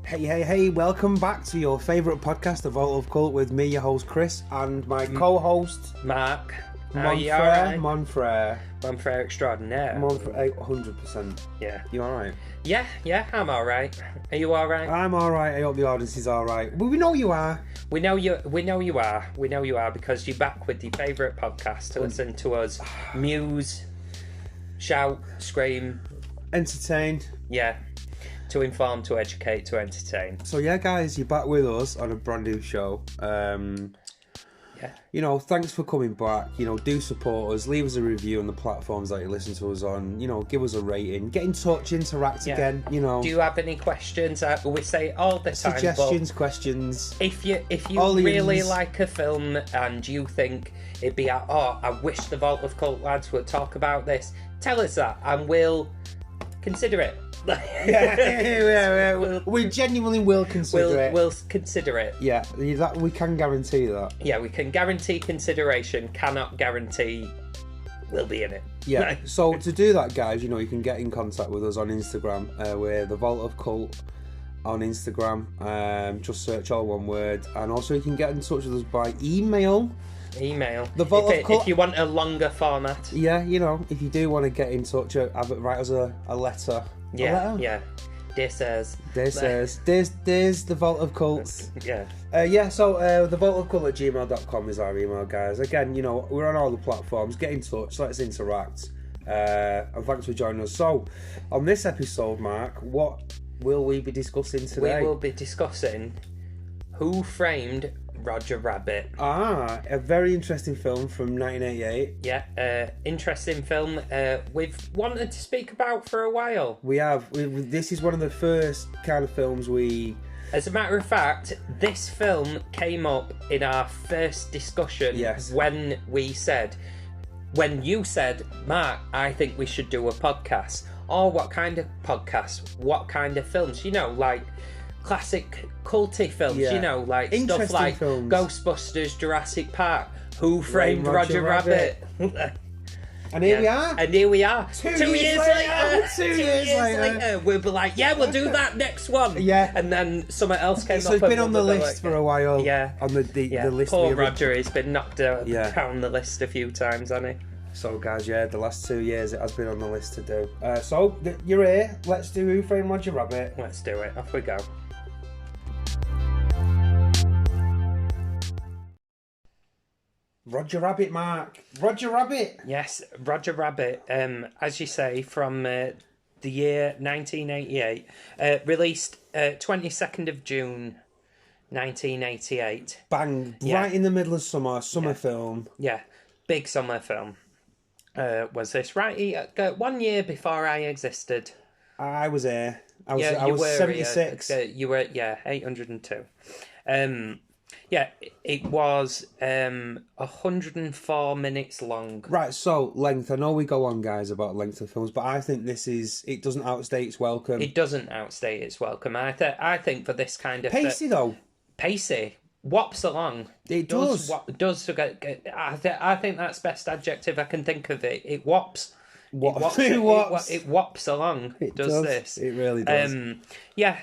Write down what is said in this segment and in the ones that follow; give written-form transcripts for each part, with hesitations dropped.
Hey, welcome back to your favourite podcast, The Vault of Cult, with me, your host Chris, and my co-host Mark. Are you alright? Monfrere extraordinaire. 100%. Yeah. You alright? Yeah, I'm alright. Are you alright? I'm alright, I hope the audience is alright. Well, we know you are. We know you are because you're back with your favourite podcast to listen to us muse, shout, scream. Entertain. Yeah. To inform, to educate, to entertain. So yeah, guys, you're back with us on a brand new show. Yeah. You know, thanks for coming back. You know, do support us. Leave us a review on the platforms that you listen to us on. You know, give us a rating. Get in touch, interact again. You know. Do you have any questions? We say all the time. Suggestions, questions. If you really like a film and you think it'd be I wish the Vault of Cult lads would talk about this, tell us that and we'll consider it. We genuinely will consider it. We'll consider it. Yeah, that we can guarantee that. Yeah, we can guarantee consideration, cannot guarantee we'll be in it. Yeah, so to do that, guys, you know, you can get in contact with us on Instagram. We're The Vault of Cult on Instagram. Just search all one word. And also you can get in touch with us by email. The Vault of Cult. If you want a longer format. Yeah, you know, if you do want to get in touch, write us a letter. Yeah. Dear sirs, there's the Vault of Cults. Yeah. So the Vault of Cult at gmail.com is our email, guys. Again, you know, we're on all the platforms. Get in touch, let's interact. And thanks for joining us. So, on this episode, Mark, what will we be discussing today? We will be discussing Who Framed Roger Rabbit. A very interesting film from 1988. Yeah, interesting film we've wanted to speak about for a while. We have. This is one of the first kind of films we... As a matter of fact, this film came up in our first discussion when you said, Mark, I think we should do a podcast. Oh, what kind of podcast? What kind of films? You know, like... classic culty films, you know, like stuff like films. Ghostbusters, Jurassic Park, Who Framed Roger Rabbit. And here we are. Two years later. We'll be like, yeah, we'll do that next one. Yeah. And then something else came up. So it's been on the list for a while. Yeah. On the list. Poor Roger, he's been knocked down the list a few times, hasn't he? So guys, the last 2 years it has been on the list to do. So you're here. Let's do Who Framed Roger Rabbit. Let's do it. Off we go. Roger Rabbit, Mark. Roger Rabbit. Yes, Roger Rabbit. As you say, from the year 1988, released 22nd of June, 1988. Bang! Right in the middle of summer film. Yeah, big summer film. Was this right? 1 year before I existed. I was here. I was 76. You were 802. Yeah, it was 104 minutes long. Right, so length. I know we go on, guys, about length of films, but I think it doesn't outstay its welcome. It doesn't outstay its welcome. I think for this kind of... Pacey, though. Pacey. Whops along. It does. I think that's best adjective I can think of it. It whops. It whops along. It does. This. It really does.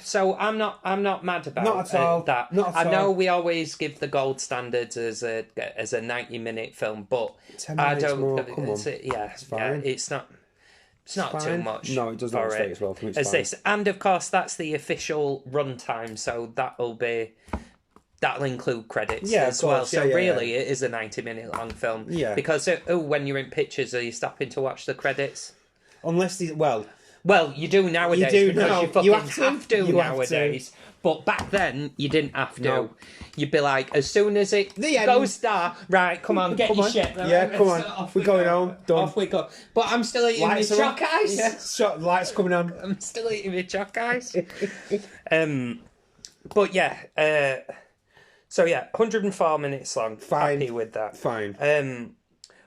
So I'm not mad about not at all. That. Not at I know all. We always give the gold standards as a 90-minute film, but 10 minutes I don't. More. Come on. It's fine. It's not. It's not too much. No, it doesn't stay as well. As this, and of course that's the official runtime, so that'll include credits as well. So really, it is a 90-minute long film. Yeah. Because when you're in pictures, are you stopping to watch the credits? Unless well, you do nowadays. You do because now. You fucking have to nowadays. But back then, you didn't have to. No. You'd be like, as soon as it goes dark, right, come on, get your shit. Yeah, come on. We're going home. Done. Off we go. But I'm still eating my chalk ice. Yeah, lights coming on. I'm still eating my chalk ice. But yeah, so yeah, 104 minutes long. Fine. Happy with that. Fine.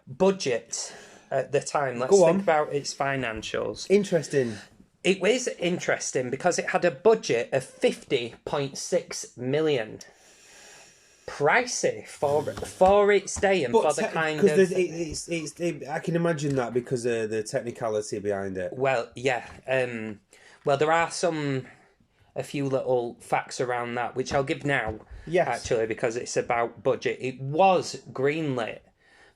Budget at the time. Let's think about its financials. Interesting. It was interesting because it had a budget of 50.6 million. Pricey for its day and for the kind of... I can imagine that because of the technicality behind it. Well, yeah. Well, there are some a few little facts around that, which I'll give now, actually, because it's about budget. It was greenlit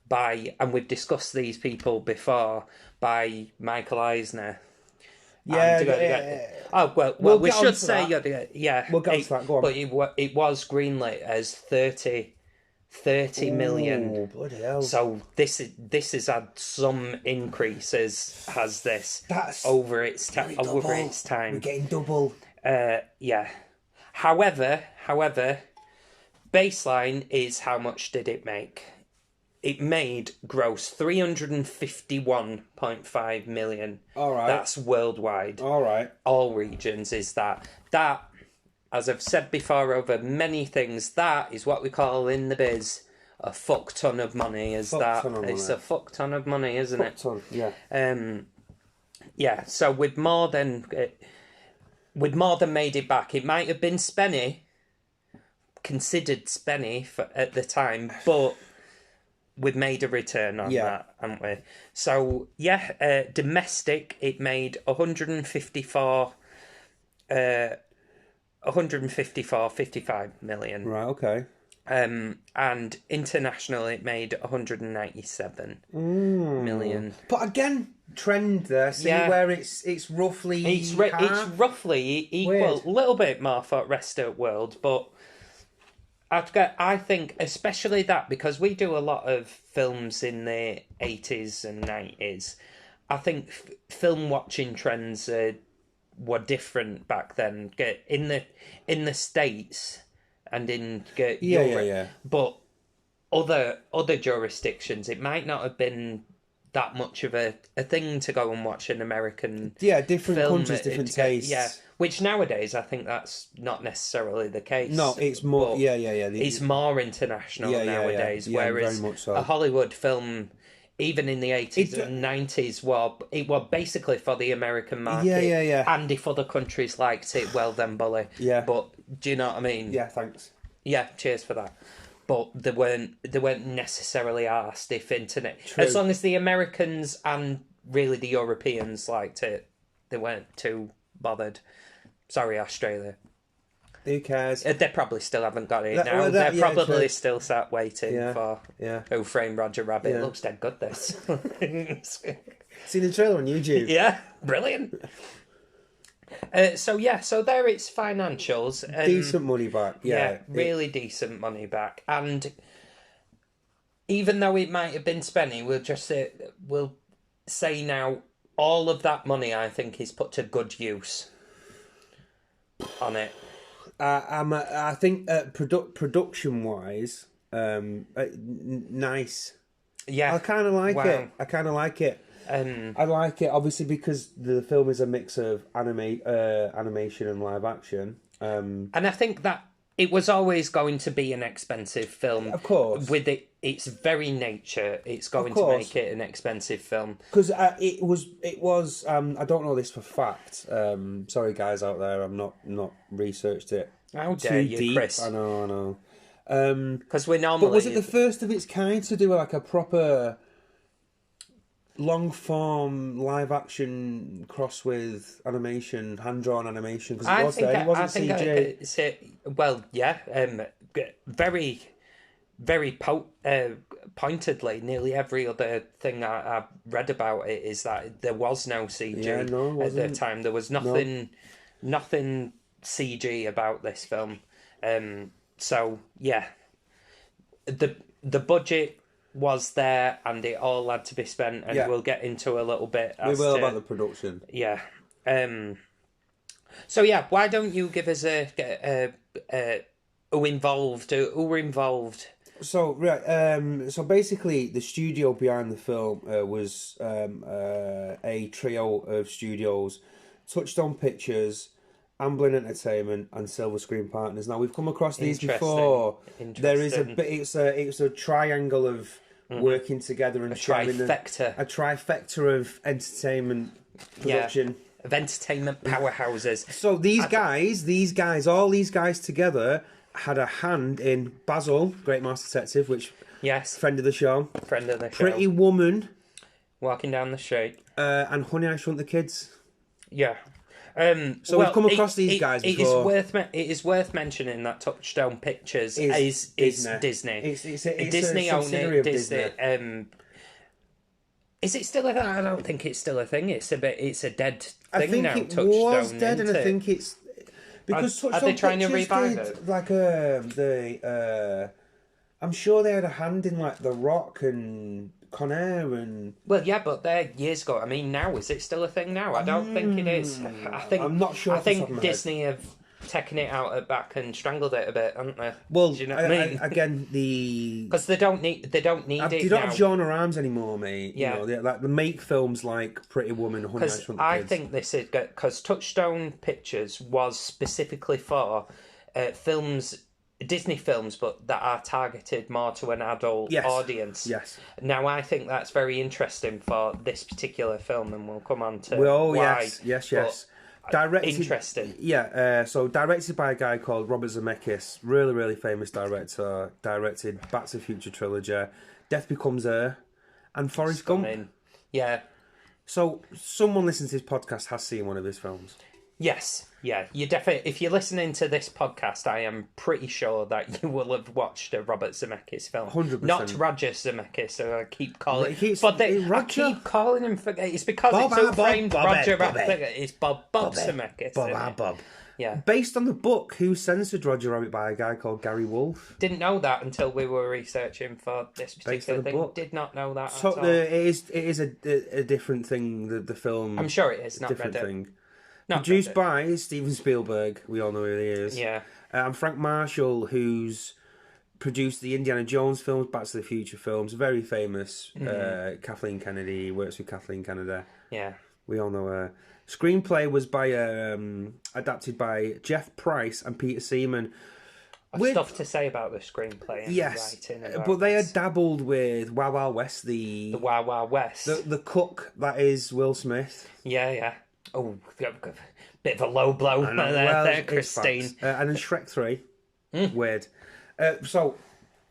by, and we've discussed these people before, by Michael Eisner. Oh, well, we should say, We'll get onto that, go on. But it was greenlit as 30 million. Bloody hell. So this has had some increases, has this, over its time. We're getting double. Yeah. However, baseline is how much did it make? It made gross 351.5 million. All right. That's worldwide. All right. All regions is that. That, as I've said before over many things, that is what we call in the biz a fuck ton of money. It's a fuck ton of money, isn't it? Fuck ton, yeah. Yeah, so with more than made it back. It might have been considered spenny at the time, but we've made a return on that, haven't we? So, domestic, it made 55 million. Right, okay. And international, it made 197 million. But again, trend there. See where it's roughly it's roughly equal. A little bit more for rest of the world, but I think especially that, because we do a lot of films in the 80s and 90s. I think film watching trends were different back then. In the States and in Europe, but other jurisdictions, it might not have been that much of a thing to go and watch an American different film countries, different tastes. Which nowadays I think that's not necessarily the case. No, it's more it's more international nowadays. Whereas very much so. A Hollywood film, even in the 80s and 90s, was basically for the American market. And if other countries liked it, well then, bully. Yeah. But do you know what I mean? Yeah, thanks. Yeah, cheers for that. But they weren't necessarily asked if internet. True. As long as the Americans and really the Europeans liked it, they weren't too bothered. Sorry, Australia. Who cares? They probably still haven't got it now. They're probably still sat waiting for Who Framed Roger Rabbit. It looks dead good, this. Seen the trailer on YouTube? Yeah, brilliant. So there it's financials. Decent money back. Really decent money back. And even though it might have been spenny, we'll say now all of that money, I think, is put to good use on it. I think production wise, nice. Yeah, I kind of like it. I like it, obviously, because the film is a mix of animation and live action. And I think that it was always going to be an expensive film. Of course. With its very nature, it's going to make it an expensive film. Because it was. I don't know this for fact. Sorry, guys out there, I've not researched it. How dare you, deep. Chris? I know. Because we're normally. But was it the first of its kind to do like a proper long form live action cross with animation, hand drawn animation? Because it wasn't CG. Very, very pointedly, nearly every other thing I've read about it is that there was no CG at the time. There was nothing CG about this film. So yeah, the budget was there, and it all had to be spent, and we'll get into a little bit. About the production. Yeah. So yeah, why don't you give us who were involved? So so basically, the studio behind the film was a trio of studios: Touchstone Pictures, Amblin Entertainment, and Silver Screen Partners. Now, we've come across these before. There is it's a triangle of working together and sharing a trifecta of entertainment production. Of entertainment powerhouses. So all these guys together had a hand in Basil, Great Mouse Detective, which friend of the show, Pretty Woman, Walking Down the Street, and Honey, I Shrunk the Kids. Yeah. So we've come across these guys before. It is worth mentioning that Touchstone Pictures is Disney. It's a Disney subsidiary of Disney. Is it still a thing? I don't think it's still a thing. It's a dead thing I think now. it Touchstone was dead, and I think it's because are they trying to revive it? Like I'm sure they had a hand in like The Rock and Con Air and. Well, yeah, but they're years ago. I mean, now is it still a thing now? I don't think it is. I'm not sure. I think Disney have taken it out at back and strangled it a bit, haven't they? Well, do you know what I mean? Again, because they don't need it. They don't now. have genre arms anymore, mate. Yeah, you know, they make films like Pretty Woman, Honey, I think this is because Touchstone Pictures was specifically for films. Disney films, but that are targeted more to an adult audience. Yes. Now, I think that's very interesting for this particular film, and we'll come on to why. Yes. Directed, interesting. Yeah, so directed by a guy called Robert Zemeckis, really, really famous director. Directed Back to the Future trilogy, Death Becomes Her, and Forrest Gump. Yeah. So someone listening to this podcast has seen one of his films. Yes, yeah. You definitely. If you're listening to this podcast, I am pretty sure that you will have watched a Robert Zemeckis film. 100%. Not Roger Zemeckis, so I keep calling. I keep calling him. It's because it's so framed. Roger Rabbit. It's Bob Zemeckis. Bob. Yeah. Based on the book Who Censored Roger Rabbit by a guy called Gary Wolfe. Didn't know that until we were researching for this particular thing. Book. Did not know that so at all. It is a different thing. The film. I'm sure it is. Not different read it. thing. Produced by Steven Spielberg, we all know who he is. Yeah. And Frank Marshall, who's produced the Indiana Jones films, Back to the Future films, very famous. Kathleen Kennedy, works with Kathleen Kennedy. Yeah. We all know her. Screenplay was adapted by Jeff Price and Peter Seaman. Stuff to say about the screenplay and writing. But they had dabbled with Wild Wild West, the Wild Wild West. The cook that is Will Smith. Yeah. Oh, bit of a low blow there, Christine. And then Shrek 3. Weird. So,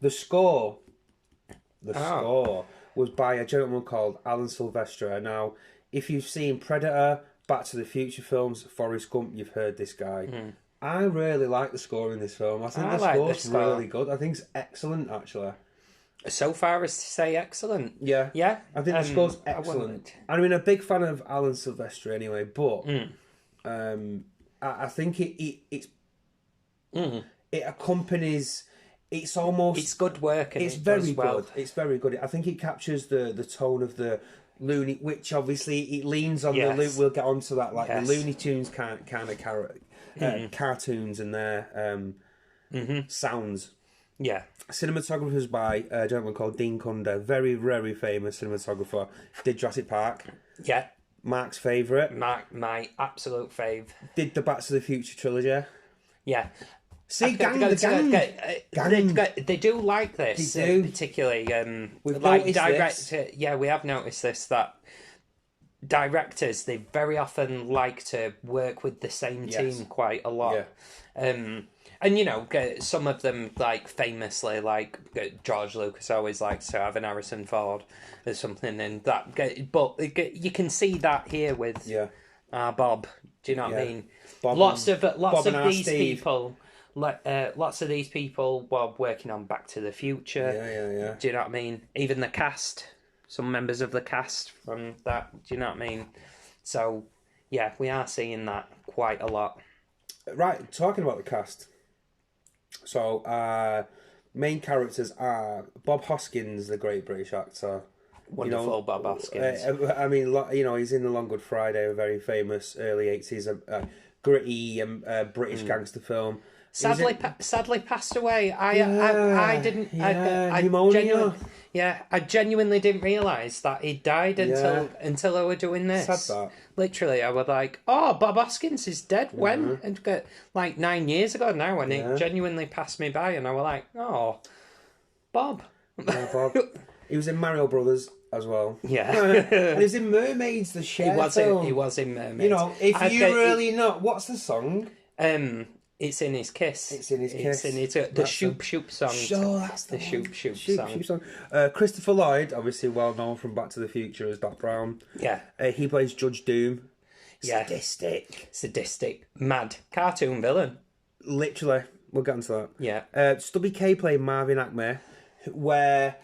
the score was by a gentleman called Alan Silvestre. Now, if you've seen Predator, Back to the Future films, Forrest Gump, you've heard this guy. I really like the score in this film. I think the score's really good. I think it's excellent, actually. So far as to say excellent. Yeah. I think the score's excellent. I mean, a big fan of Alan Silvestre anyway, but I think it accompanies. It's almost. It's good work. And it's very good. It's very good. I think it captures the tone of the Looney, which obviously it leans on the. We'll get onto that, like the Looney Tunes kind of cartoons and their sounds. Yeah. Cinematographers by a gentleman called Dean Kunder, very, very famous cinematographer. Did Jurassic Park. Yeah. Mark's favourite. My absolute fave. Did the Back to the Future trilogy. Yeah. See, gang. They do like this, they do. Particularly. We've like noticed this. Yeah, we have noticed this, that directors, they very often like to work with the same team quite a lot. Yeah. And, you know, some of them, like, famously, like, George Lucas always likes to have an Harrison Ford or something, and that, but you can see that here with Bob. Do you know what I mean? Lots of these people were working on Back to the Future. Yeah. Do you know what I mean? Even the cast, some members of the cast from that. Do you know what I mean? So, yeah, we are seeing that quite a lot. Right, talking about the cast. So, main characters are Bob Hoskins, the great British actor. Wonderful Bob Hoskins. I mean, he's in The Long Good Friday, a very famous early 80s gritty British gangster film. Sadly passed away. I didn't. Pneumonia. I genuinely didn't realise that he died until I were doing this. Sad that. Literally, I was like, "Oh, Bob Hoskins is dead." When? And like 9 years ago now, and it genuinely passed me by, and I was like, "Oh, Bob." Yeah, Bob. He was in Mario Brothers as well. Yeah. And he was in Mermaids, the Cher film. He was in Mermaids. You know, if you really know, what's the song? It's in his kiss. It's in his kiss. It's in the Shoop Shoop song. Sure, that's the Shoop Shoop song. Christopher Lloyd, obviously well known from Back to the Future as Doc Brown. Yeah. He plays Judge Doom. Yeah. Sadistic. Mad. Cartoon villain. Literally. We'll get into that. Yeah. Stubby K played Marvin Acme, where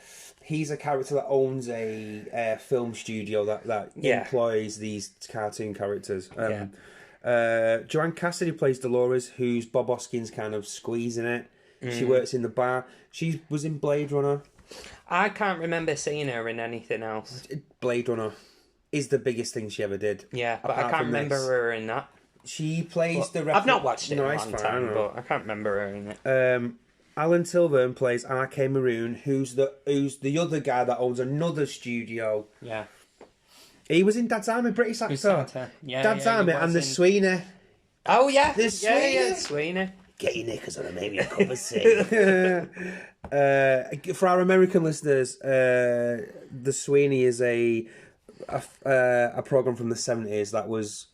he's a character that owns a film studio that employs these cartoon characters. Joanne Cassidy plays Dolores, who's Bob Hoskins kind of squeezing it. She works in the bar. She was in Blade Runner. I can't remember seeing her in anything else. Blade Runner is the biggest thing she ever did. Yeah, but I can't remember her in that. She plays I've not watched it in a long time, but I can't remember her in it. Alan Tilburn plays R.K. Maroon, who's the other guy that owns another studio. Yeah. He was in Dad's Army, British actor. Dad's Army and the Sweeney. Oh, yeah. The Sweeney. Yeah, Sweeney. Get your knickers on and maybe a cup of tea. For our American listeners, the Sweeney is a program from the 70s that was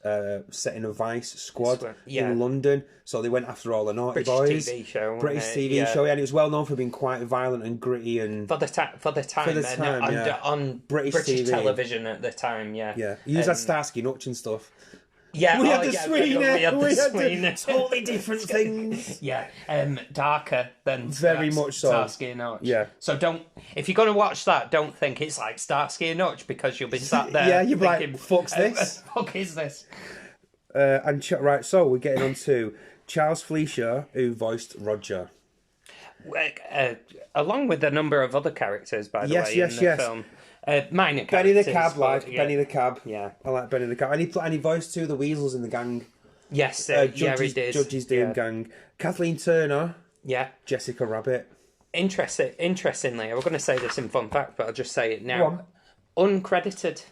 set in a vice squad in London. So they went after all the naughty boys. TV show, British TV show, and it was well known for being quite violent and gritty and for the time, on British television at the time. Yeah. You use that Starsky and Hutch and stuff. Yeah, we had the Sweeney. Totally different things. Yeah, darker than very much so. Starsky and Hutch. Yeah. So if you're going to watch that, don't think it's like Starsky and Hutch, because you'll be sat there. Yeah, you're like, "Fuck's this? Fuck is this?" Right, so we're getting on to Charles Fleischer, who voiced Roger. Along with a number of other characters, by the way, in the film. Minor Benny characters. the Cab, Benny the Cab. Yeah. I like Benny the Cab. And he voiced two of the weasels in the gang. Yes, he did. Judge's Doom gang. Kathleen Turner. Yeah. Jessica Rabbit. Interestingly, I was going to say this in fun fact, but I'll just say it now. Uncredited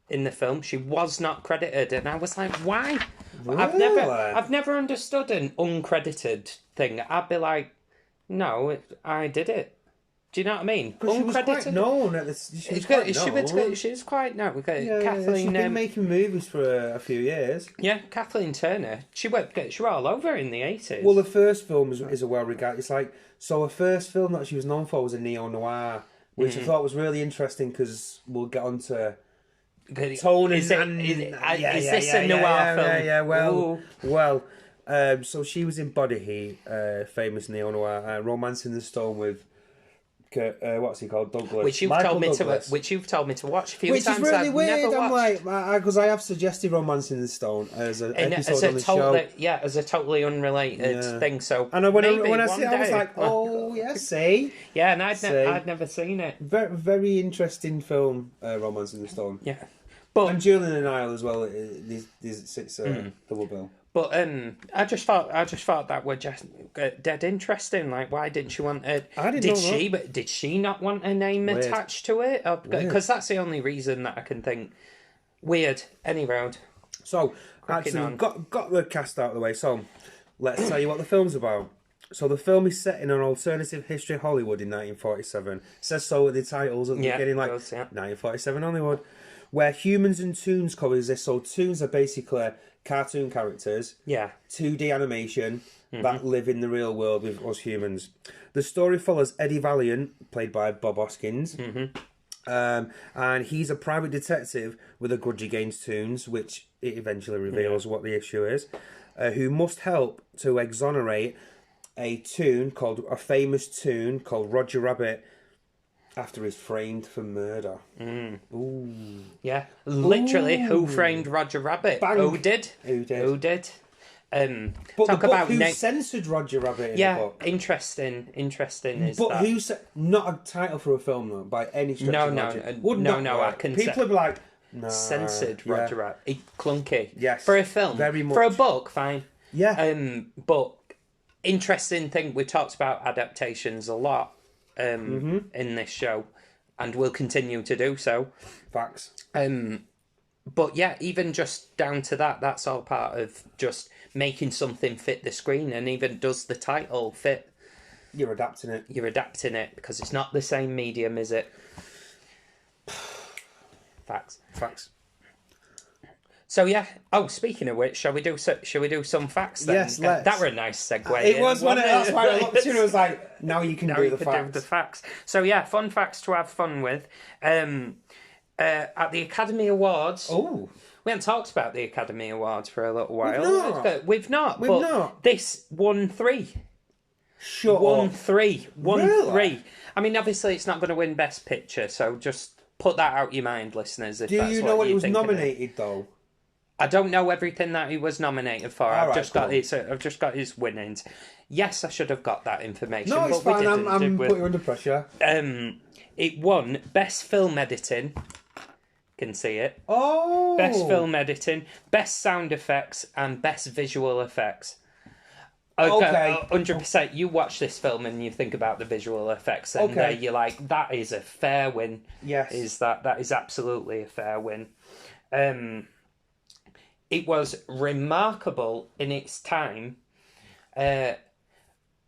in the film. She was not credited, and I was like, why? Really? I've never understood an uncredited thing. I'd be like, no, I did it. Do you know what I mean? Uncredited. She was quite known at the. She was quite known. Kathleen. She's been making movies for a few years. Yeah, Kathleen Turner. She were all over in the 80s. Well, the first film is a well regarded. It's like, so her first film that she was known for was a neo noir, which I thought was really interesting because we'll get on to tone is this a noir film? Well. So she was in Body Heat, famous neo noir, Romancing the Stone with. What's he called? Douglas. Which you've told me to watch a few times. Which is really weird. I'm like, because I have suggested Romancing the Stone as an episode on the show. Yeah, as a totally unrelated thing. So, and when I see it, I was like, oh yeah, see. Yeah, and I'd never seen it. Very, very interesting film, Romancing the Stone. Yeah, and Julian and Isle as well. It's double bill. But I just thought that were just dead interesting. Like, why didn't she want it? Did she not want a name attached to it? Because that's the only reason that I can think. Weird. Any road. So actually, got the cast out of the way. So let's tell you what the film's about. So the film is set in an alternative history of Hollywood in 1947. It says so with the titles at the beginning, like 1947 Hollywood, where humans and toons coexist. So toons are basically cartoon characters, 2D animation that live in the real world with us humans. The story follows Eddie Valiant, played by Bob Hoskins, and he's a private detective with a grudge against toons, which it eventually reveals what the issue is, who must help to exonerate a famous toon called Roger Rabbit, after he's framed for murder. Ooh. Yeah. Literally, who framed Roger Rabbit? Bang. Who did? But talk about who censored Roger Rabbit in the book. Interesting is but that. Who's not a title for a film though, by any stretch of logic. I can people would be like, censored Roger Rabbit. Clunky. Yes. For a film. Very much. For a book, fine. Yeah. But interesting thing, we talked about adaptations a lot. In this show, and will continue to do so. Facts. But yeah, even just down to that's all part of just making something fit the screen, and even does the title fit? You're adapting it because it's not the same medium, is it? Facts. So yeah. Oh, speaking of which, shall we do some facts then? Yes, let's. That were a nice segue. It was one. That's why I looked at you and was like, "Now you can do the facts." So yeah, fun facts to have fun with. At the Academy Awards. Oh. We haven't talked about the Academy Awards for a little while. We've not. We've not. This won 3. Shut Won up. 3. Won Really? 3. I mean, obviously, it's not going to win Best Picture, so just put that out your mind, listeners. If Do that's you know what you it was think nominated though? I don't know everything that he was nominated for. I've just got his winnings. Yes, I should have got that information. No, it's but fine. I'm putting you under pressure. It won Best Film Editing. Can see it. Oh. Best Film Editing, Best Sound Effects, and Best Visual Effects. Okay, 100%. You watch this film and you think about the visual effects, and you're like, "That is a fair win." Yes, that is absolutely a fair win. It was remarkable in its time, not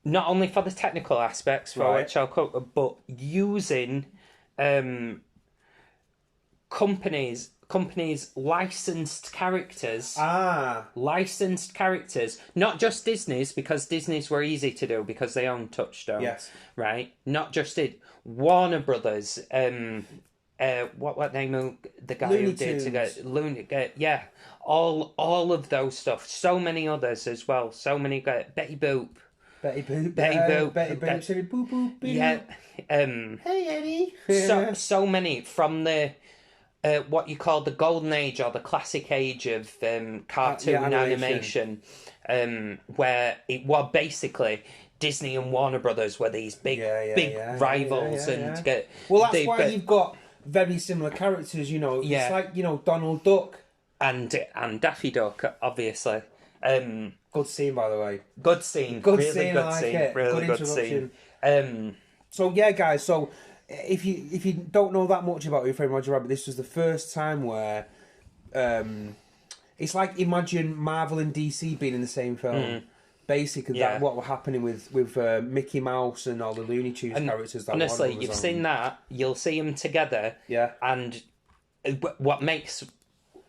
only for the technical aspects, for which I'll cover, but using companies licensed characters. Licensed characters. Not just Disney's, because Disney's were easy to do because they own Touchstone. Yes. Right? Not just it. Warner Brothers. What name of the guy Looney who did to yeah. All of those stuff. So many others as well. So many Betty Boop. Betty Boop. Said boop boop. Yeah. Hey Eddie. So many from the what you call the golden age or the classic age of cartoon animation, where it was basically Disney and Warner Brothers were these big rivals, and well, that's why you've got very similar characters. It's like Donald Duck and Daffy Duck, obviously. Good scene, by the way. Good scene. Good really scene. Good I like scene. it. Really good scene. So yeah, guys. So if you don't know that much about Who Framed Roger Rabbit, this was the first time where it's like, imagine Marvel and DC being in the same film. Basically, that's what were happening with Mickey Mouse and all the Looney Tunes characters. That honestly, you've seen that. You'll see them together. Yeah. And what makes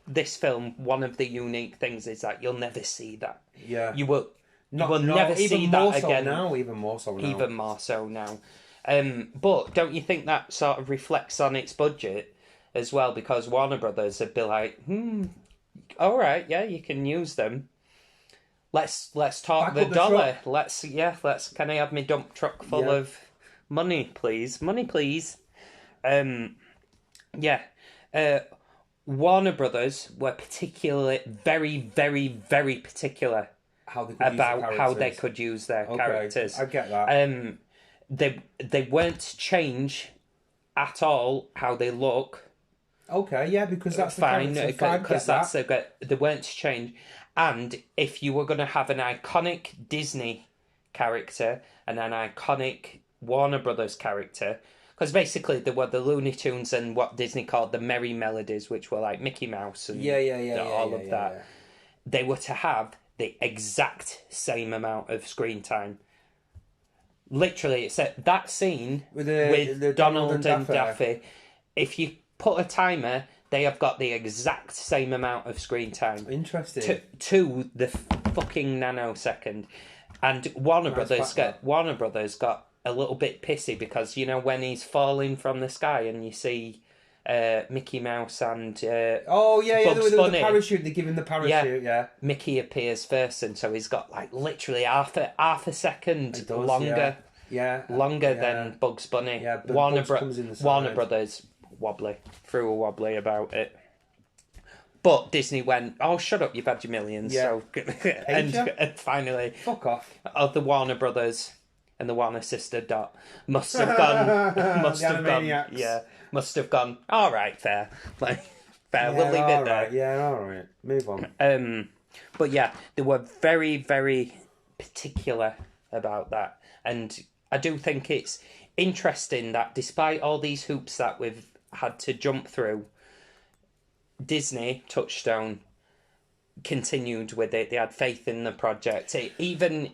this film one of the unique things is that you'll never see that. Yeah. You will never see that again. Even more so now. Even more so now. But don't you think that sort of reflects on its budget as well? Because Warner Brothers would be like, all right, yeah, you can use them. Let's talk the dollar. Let's can I have my dump truck full of money, please? Money, please. Warner Brothers were particularly very, very, very particular about how they could use their characters. I get that. They weren't change at all how they look. Okay, yeah, because that's fine. Because they weren't change. And if you were going to have an iconic Disney character and an iconic Warner Brothers character, because basically there were the Looney Tunes and what Disney called the Merry Melodies, which were like Mickey Mouse and all of that. Yeah. They were to have the exact same amount of screen time. Literally, it's that scene with Donald and Daffy. If you put a timer, they have got the exact same amount of screen time. Interesting. To the fucking nanosecond. And Warner Brothers got a little bit pissy because, when he's falling from the sky and you see Mickey Mouse and Bugs the parachute, they give him the parachute, yeah. Mickey appears first, and so he's got like literally half a second longer than Bugs Bunny. Yeah, Warner Brothers threw a wobbly about it. But Disney went, oh, shut up, you've had your millions. Yeah. So, and finally, fuck off. The Warner Brothers and the Warner sister must have gone, all right, fair. Fair, we'll leave it there. Yeah, all right. Move on. But yeah, they were very, very particular about that. And I do think it's interesting that despite all these hoops that we've had to jump through, Disney, Touchstone, continued with it. They had faith in the project. Even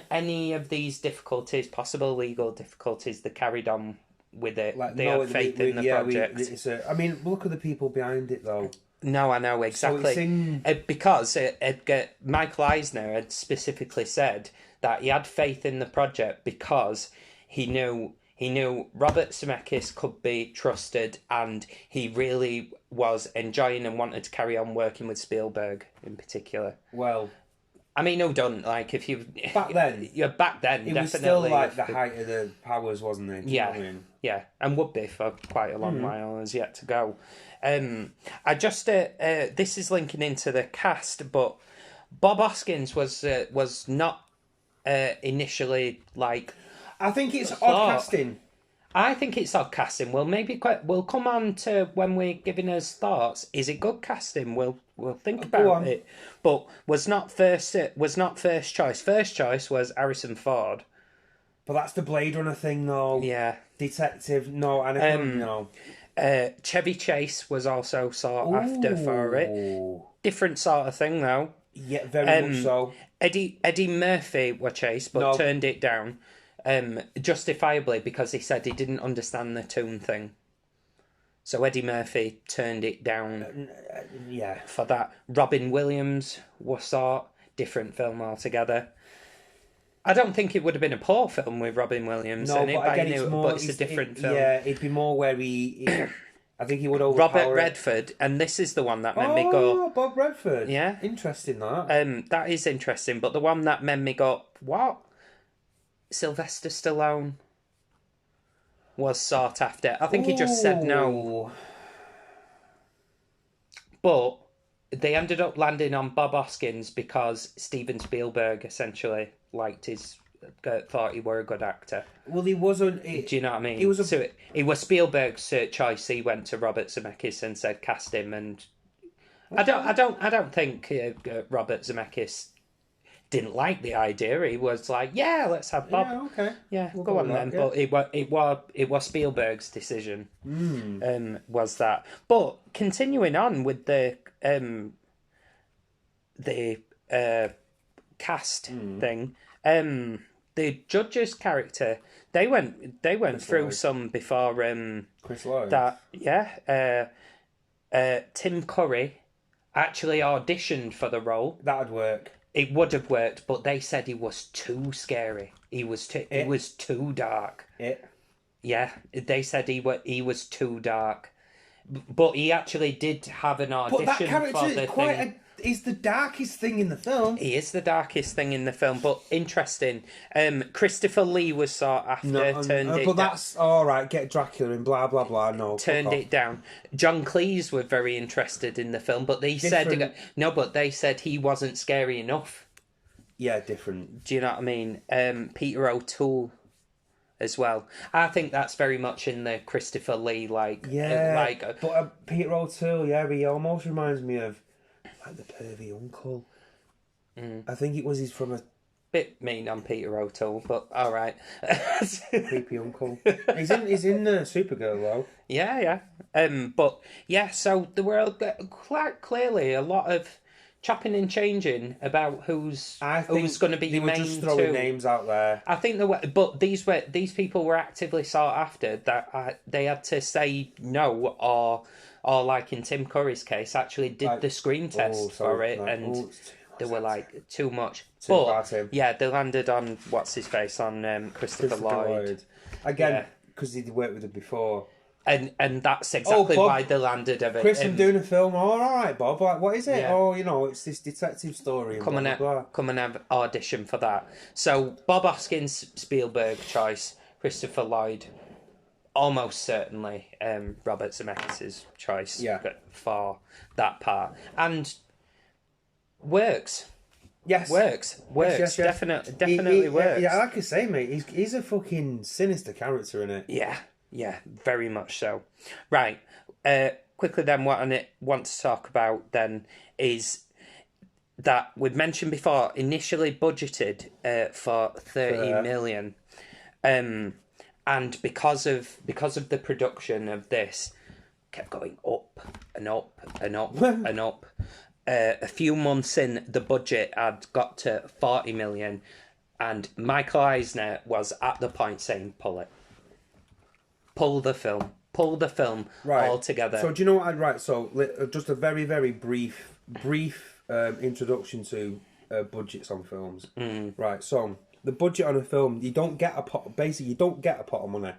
any of these difficulties, possible legal difficulties, they carried on with it. They had faith in the project. Look at the people behind it, though. No, I know, exactly. So because Michael Eisner had specifically said that he had faith in the project because he knew Robert Zemeckis could be trusted, and he really was enjoying and wanted to carry on working with Spielberg in particular. Well, I mean, who don't? Like, if you back then, back then, it definitely was still like the height of the powers, wasn't it? Yeah, yeah, and would be for quite a long while. As yet to go. I just this is linking into the cast, but Bob Hoskins was not initially like. I think it's odd casting. I think it's odd casting. We'll come on to when we're giving us thoughts. Is it good casting? We'll think about it. But was not first choice. First choice was Harrison Ford. But that's the Blade Runner thing, though. Yeah. Detective, no, anything, no. Chevy Chase was also sought after for it. Different sort of thing, though. Yeah, very much so. Eddie Murphy were chased, but turned it down. Justifiably, because he said he didn't understand the tune thing. So Eddie Murphy turned it down for that. Robin Williams was sought, different film altogether. I don't think it would have been a poor film with Robin Williams in it, but it's a different film. Yeah, it'd be more where I think he would overpower Robert Redford, and this is the one that made me go... Oh, Bob Redford. Yeah. Interesting, that. That is interesting, but the one that made me go, what? Sylvester Stallone was sought after. I think he just said no. But they ended up landing on Bob Hoskins because Steven Spielberg essentially thought he were a good actor. Well, he wasn't. Do you know what I mean? It was Spielberg's choice. He went to Robert Zemeckis and said cast him, and I don't think Robert Zemeckis didn't like the idea. He was like, yeah, let's have Bob. Yeah, okay. Yeah, we'll go on then. Yeah. But it was Spielberg's decision. Was that? But continuing on with the cast thing, the judge's character, they went Chris through Lloyd. Some before Chris Lloyd. That Tim Curry actually auditioned for the role. That'd work. It would have worked, but they said he was too scary. He was too dark. Yeah, they said he was too dark. But he actually did have an audition. But that character for the is quite he's the darkest thing in the film. He is the darkest thing in the film, but interesting. Christopher Lee was sought after, turned it down. But that's all right. Get Dracula and blah blah blah. No, turned it down. John Cleese were very interested in the film, but they said no. But they said he wasn't scary enough. Yeah, different. Do you know what I mean? Peter O'Toole as well. I think that's very much in the Christopher Lee but Peter O'Toole, he almost reminds me of like the pervy uncle. I think it was from a bit mean on Peter O'Toole, but all right. Creepy uncle. He's in Supergirl though. Yeah. But yeah, so there were quite clearly a lot of chopping and changing about who's going to be your main two. They were just throwing names out there. I think there were, but these people were actively sought after. That they had to say no, or like in Tim Curry's case, actually did the screen test for it, and they were like too much. Yeah, they landed on what's his face on Christopher Lloyd again because he'd worked with him before. And that's exactly why they landed of it. Chris, I'm doing a film. All right, Bob. Like, what is it? Yeah. It's this detective story. Come and have audition for that. So Bob Hoskins, Spielberg choice. Christopher Lloyd, almost certainly Robert Zemeckis' choice for that part. And works. Yes. Works. Yes. Definitely works. Yeah, like I say, mate, he's a fucking sinister character in it. Yeah, very much so. Right. Quickly then, what I want to talk about then is that we'd mentioned before, initially budgeted for 30 million. And because of the production of this, kept going up and up and up and up. A few months in, the budget had got to 40 million, and Michael Eisner was at the point saying, pull the film altogether. So do you know what so just a very, very brief introduction to budgets on films. Right, so the budget on a film, you don't get a pot of money.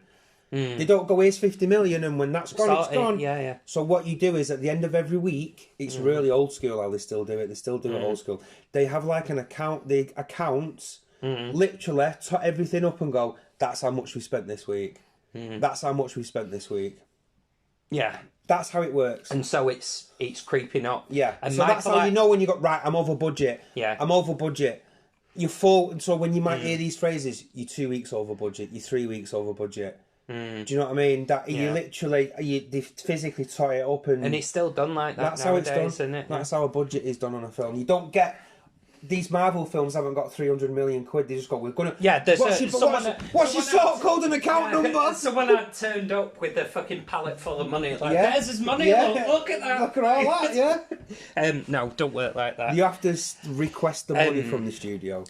They don't go, here's 50 million, and when that's gone, it's gone. Yeah. So what you do is, at the end of every week, it's really old school how they still do it. They still do it old school. They have like an account, they account, literally, tot everything up and go, that's how much we spent this week. That's how much we spent this week. Yeah. That's how it works. And so it's creeping up. Yeah. And so that's how you know when you got, right, I'm over budget. Yeah. I'm over budget. You're full. So when you might hear these phrases, you're 2 weeks over budget, you're 3 weeks over budget. Do you know what I mean? That you literally, they physically tie it up, and it's still done like that. That's nowadays, how it's done. Isn't it? That's how a budget is done on a film. You don't get these Marvel films haven't got 300 million quid. They just go, we're gonna. Yeah, there's what's your sort code and account number? Someone had turned up with a fucking pallet full of money. Like, there's his money. Look at that. Look at all that. Yeah. No, don't work like that. You have to request the money from the studio.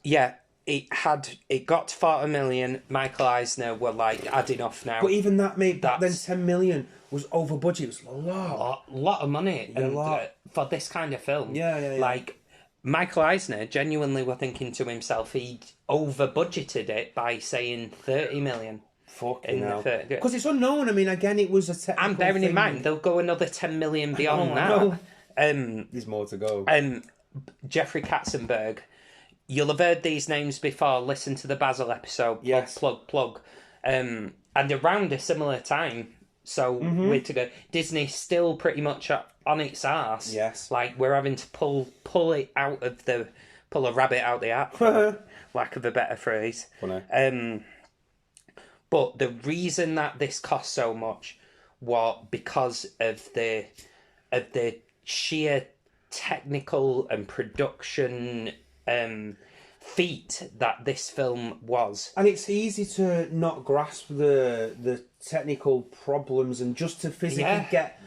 Yeah. It got to 40 million. Michael Eisner were like, adding off now. But even that, mate, back then 10 million was over budget. It was a lot of money. A lot. For this kind of film. Yeah. Like, Michael Eisner genuinely were thinking to himself, he over budgeted it by saying 30 million. Fucking hell. Because it's unknown. I mean, again, it was a technical And bearing thing. in mind, they'll go another 10 million beyond that. There's more to go. Jeffrey Katzenberg. You'll have heard these names before. Listen to the Basil episode. Yes. Plug. And around a similar time, so we're to go. Disney's still pretty much on its arse. Yes. Like, we're having to pull a rabbit out the hat, for lack of a better phrase. Funny. But the reason that this cost so much was because of the sheer technical and production feat that this film was. And it's easy to not grasp the technical problems and just to physically get.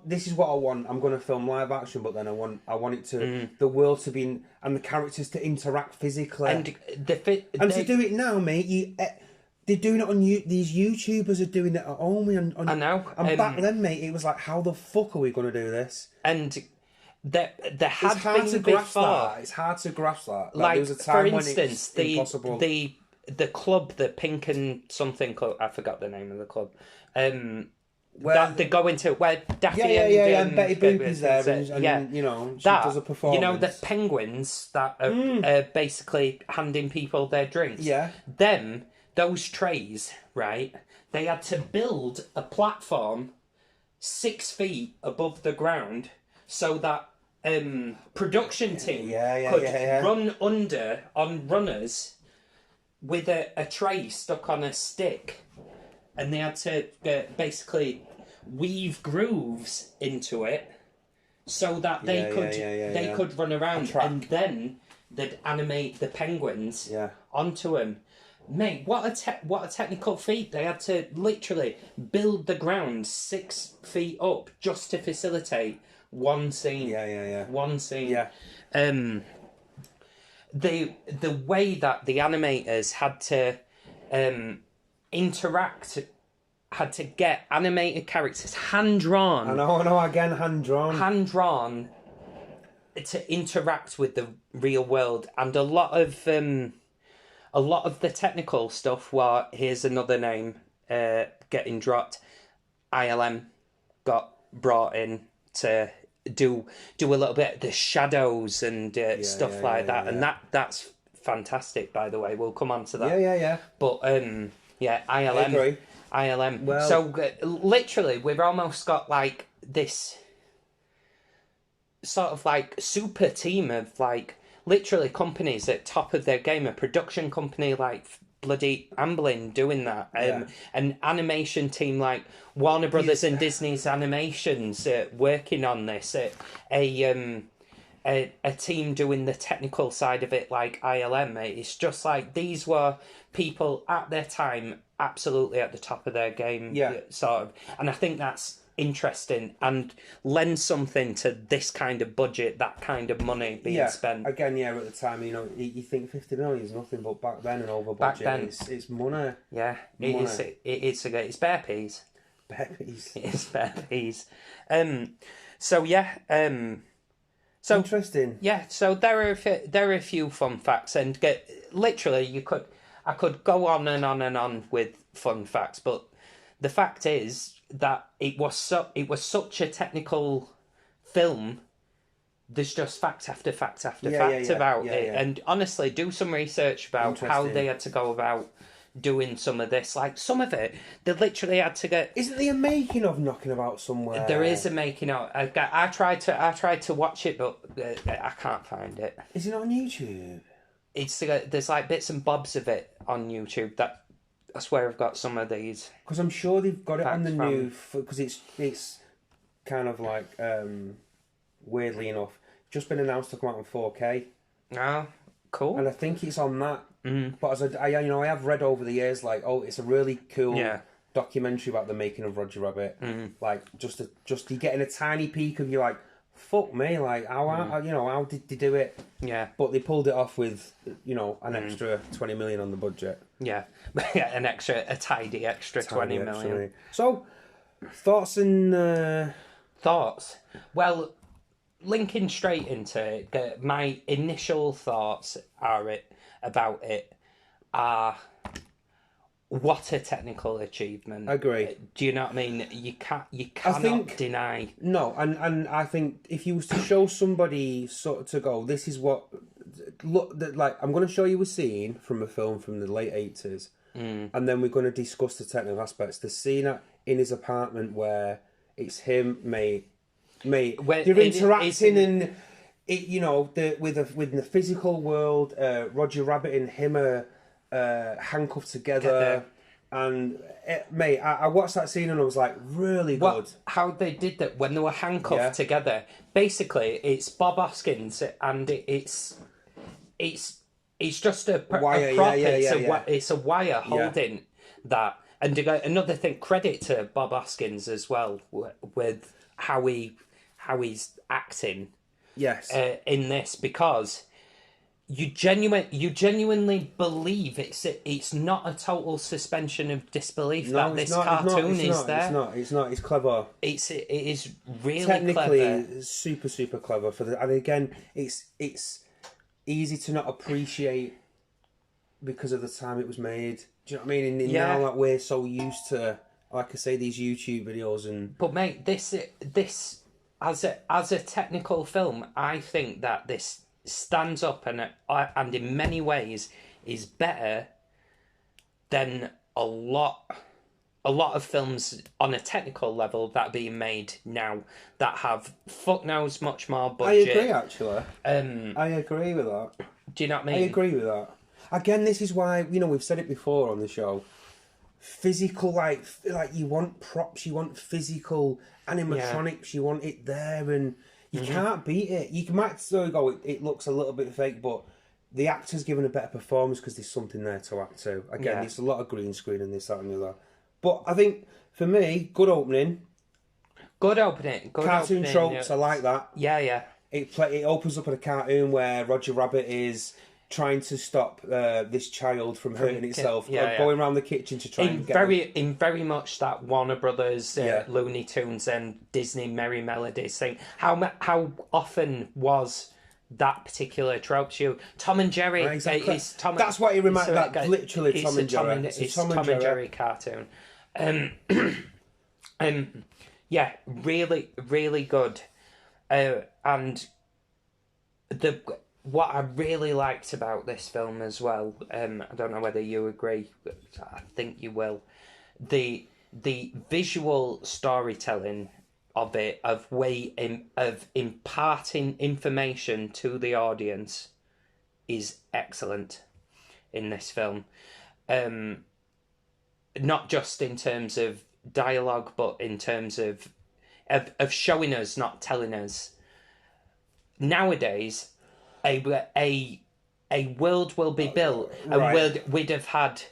This is what I want. I'm going to film live action, but then I want it to the world to be and the characters to interact physically. And to do it now, mate, they're doing it on these YouTubers are doing it at home. I know. And back then, mate, it was like, how the fuck are we going to do this? And there had it's hard been to grasp before. that. It's hard to grasp that. Like, there was a time for instance, when it was impossible. the club, the Pink and something club, I forgot the name of the club. Where they go into where Daffy and Betty Boop is there, and you know, she does a performance. You know, the penguins that are basically handing people their drinks. Yeah. Those trays, right? They had to build a platform 6 feet above the ground so that production team could run under on runners with a tray stuck on a stick, and they had to basically weave grooves into it so that they could run around, and then they'd animate the penguins onto them. Mate, what a technical feat! They had to literally build the ground 6 feet up just to facilitate one scene. One scene. Yeah. The way that the animators had to interact, had to get animated characters hand drawn. I know. Again, hand drawn to interact with the real world, and a lot of the technical stuff. Here's another name getting dropped. ILM got brought in to do a little bit of the shadows and stuff like that, and that's fantastic. By the way, we'll come on to that. Yeah. But ILM. I agree. ILM. Well, so literally, we've almost got like this sort of like super team of like literally companies at top of their game. A production company like bloody Amblin doing that. An animation team like Warner Brothers and Disney's Animations working on this. A team doing the technical side of it like ILM. It's just like these were people at their time absolutely at the top of their game. Sort of. And I think that's interesting and lends something to this kind of budget, that kind of money being spent. Again, at the time, you know, you think 50 million is nothing, but back then and over budget, it's money. Yeah, it's bare peas. Bare peas. It is bare peas. So interesting. Yeah, so there are a few fun facts, and literally you could. I could go on and on and on with fun facts, but the fact is that it was such a technical film. There's just fact after fact after fact about it. And honestly, do some research about how they had to go about doing some of this. Like, some of it, they literally had to get... Isn't there a making of knocking about somewhere? There is a making of. I tried to watch it, but I can't find it. Is it on YouTube? There's like bits and bobs of it on YouTube. That's where I've got some of these. Because I'm sure they've got it on the new... Because it's kind of like, weirdly enough, just been announced to come out in 4K. Oh, cool. And I think it's on that. But as I have read over the years, like, it's a really cool documentary about the making of Roger Rabbit. Like, just you getting a tiny peek of, you like, fuck me, like, how did they do it? Yeah. But they pulled it off with, an extra 20 million on the budget. Yeah. A tidy extra 20 million. So, thoughts and... Thoughts? Well, linking straight into it, my initial thoughts about it are, what a technical achievement. I agree. Do you know what I mean? You cannot deny. No, and I think if you was to show somebody sort of to go, this is what... Look, like, I'm going to show you a scene from a film from the late 80s, and then we're going to discuss the technical aspects. The scene in his apartment where it's him, mate, you're interacting and it, with the physical world. Roger Rabbit and him are handcuffed together, and mate, I watched that scene and I was like, really good. How they did that when they were handcuffed together. Basically, it's Bob Hoskins, and it's just a wire, a prop. It's a wire holding that. And another thing, credit to Bob Hoskins as well with how he's acting. Yes. In this, because you genuinely believe it's not a total suspension of disbelief that this cartoon is there. It's not. It's clever. It is really technically clever. super clever and again, it's easy to not appreciate because of the time it was made. Do you know what I mean? Now, like, we're so used to, like I say, these YouTube videos and... But mate, this as a technical film, I think that this stands up and in many ways is better than a lot of films on a technical level that are being made now that have fuck knows much more budget. I agree, actually. I agree with that. Do you know what I mean? I agree with that. Again, this is why, we've said it before on the show. Physical, like you want props, you want physical animatronics, you want it there, and you can't beat it. You might still go, it looks a little bit fake, but the actor's given a better performance because there's something there to act to. Again, it's a lot of green screen and this, that, and the other. But I think, for me, good opening. Cartoon tropes, I like that. Yeah. It opens up in a cartoon where Roger Rabbit is trying to stop this child from hurting itself, going around the kitchen to try and get in very much that Warner Brothers, Looney Tunes and Disney Merry Melodies thing. How often was that particular trope to you? Tom and Jerry. Exactly. That's what it reminds me of. Literally Tom and Jerry. It's Tom and Jerry cartoon. Yeah, really, really good. And what I really liked about this film as well, I don't know whether you agree, but I think you will. The visual storytelling of it, of imparting information to the audience, is excellent in this film. Not just in terms of dialogue, but in terms of showing us, not telling us. Nowadays, a world will be built, and we'd have had,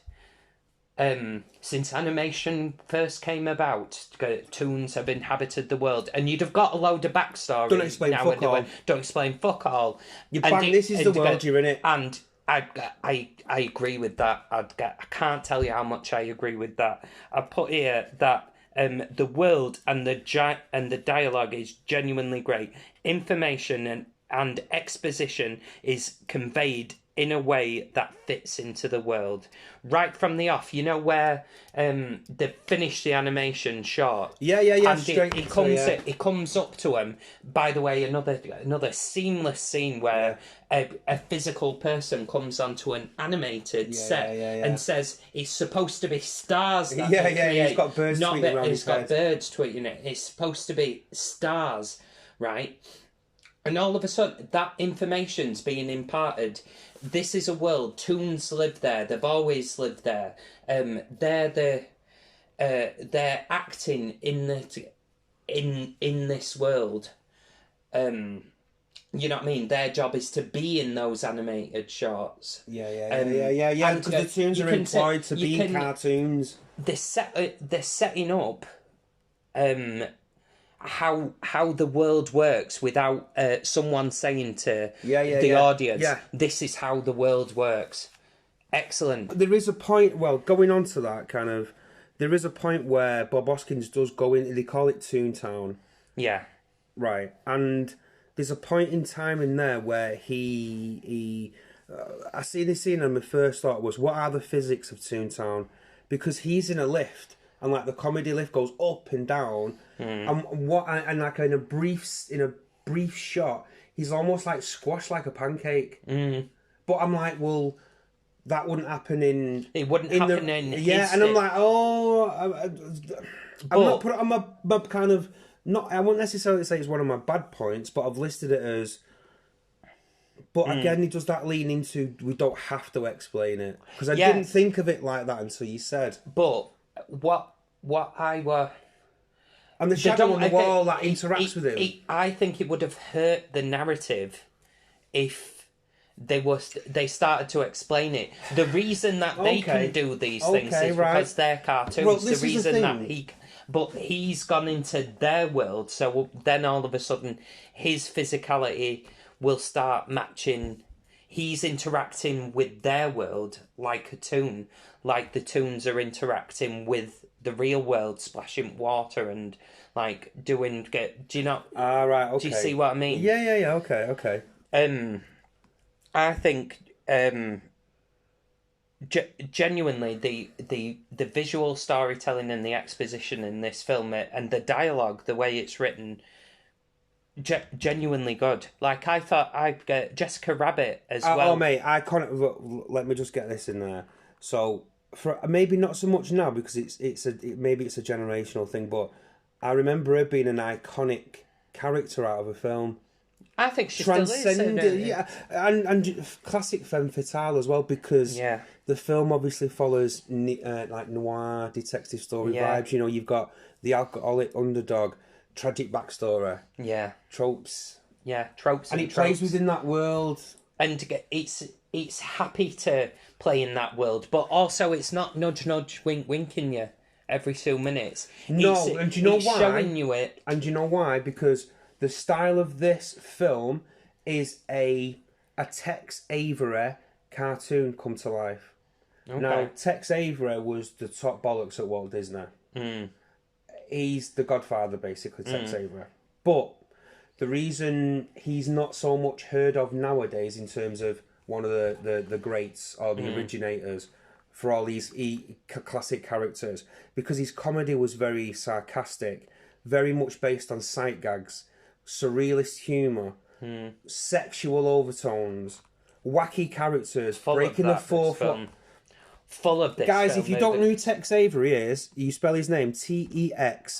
since animation first came about, cartoons have inhabited the world, and you'd have got a load of backstory. Don't explain fuck all. Don't explain fuck all. This is the world you're in it. And I agree with that. I can't tell you how much I agree with that. I put here that the world and the dialogue is genuinely great. Information and exposition is conveyed in a way that fits into the world. Right from the off, you know where they finish the animation short. Yeah. And Straight it comes up to him. By the way, another seamless scene where a physical person comes onto an animated set and says it's supposed to be stars. That He's got birds tweeting around his head. It's got birds tweeting it. It's supposed to be stars, right? And all of a sudden, that information's being imparted. This is a world. Toons live there. They've always lived there. They're acting in this world. You know what I mean? Their job is to be in those animated shorts. Yeah. Because the Toons are employed to be cartoons. They're setting up how the world works without someone saying to the audience, this is how the world works. Excellent. There is a point, going on to that kind of, there is a point where Bob Hoskins does go in, they call it Toontown. Yeah. Right. And there's a point in time in there where he I see this scene and my first thought was, what are the physics of Toontown? Because he's in a lift and like the comedy lift goes up and down. And like in a brief shot, he's almost like squashed like a pancake. But I'm like, well, that wouldn't happen in. It wouldn't happen in. And I'm like, I'm a kind of not. I won't necessarily say it's one of my bad points, but I've listed it as. But again, he does that lean into we don't have to explain it because I didn't think of it like that until you said. But what I were. And the shadow on the wall that interacts with him. I think it would have hurt the narrative if they started to explain it. The reason that they can do these things is because they're cartoons. Well, the reason that he's gone into their world, so then all of a sudden his physicality will start matching. He's interacting with their world like a toon, like the toons are interacting with the real world, splashing water and like doing. Do you not? Right. Okay. Do you see what I mean? Yeah. Okay. I think genuinely the visual storytelling and the exposition in this film and the dialogue, the way it's written, genuinely good. Like I thought I'd get Jessica Rabbit as well. Oh mate, I can't. Let me just get this in there. So for maybe not so much now because maybe it's a generational thing, but I remember her being an iconic character out of a film. I think she still is. And classic femme fatale as well because the film obviously follows like noir detective story vibes. You know, you've got the alcoholic underdog, tragic backstory, tropes, and it plays within that world, and it's happy to play in that world, but also it's not nudge winking you every 2 minutes. No, and do you know why? Showing you it, and do you know why? Because the style of this film is a Tex Avery cartoon come to life. Okay. Now, Tex Avery was the top bollocks at Walt Disney. He's the godfather, basically, Tex Avery. But the reason he's not so much heard of nowadays in terms of one of the greats or the originators for all these classic characters, because his comedy was very sarcastic, very much based on sight gags, surrealist humour, sexual overtones, wacky characters, breaking the fourth wall. Full of this. Guys, if you don't know who Tex Avery is, you spell his name Texavery.